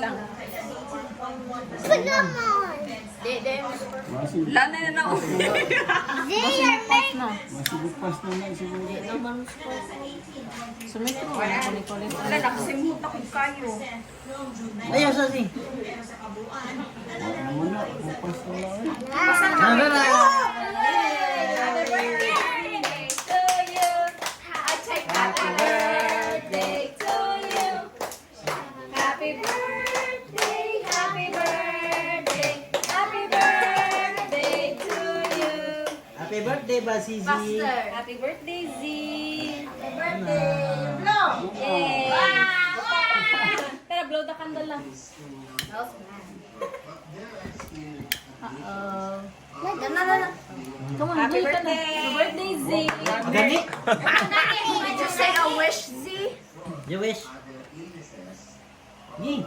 lang. Pagamon! Lana na na. They are Masigupas na siguro. Sumito mo, kulit-kulit. Wala, nakasimuta ko kayo. Ayaw, Sosi. Wala naman na. Bupas na lang. Ano na? Happy birthday to you. Happy birthday to you. Happy birthday, happy birthday, happy birthday to you. Happy birthday ba, Sisi? Happy birthday, Z. Happy birthday. Blow. Yay. Tara, blow the candle lang. Come on, Happy wait ka na. birthday. Happy birthday, Z. Magani? Did you say a wish, Z? You wish? Gi.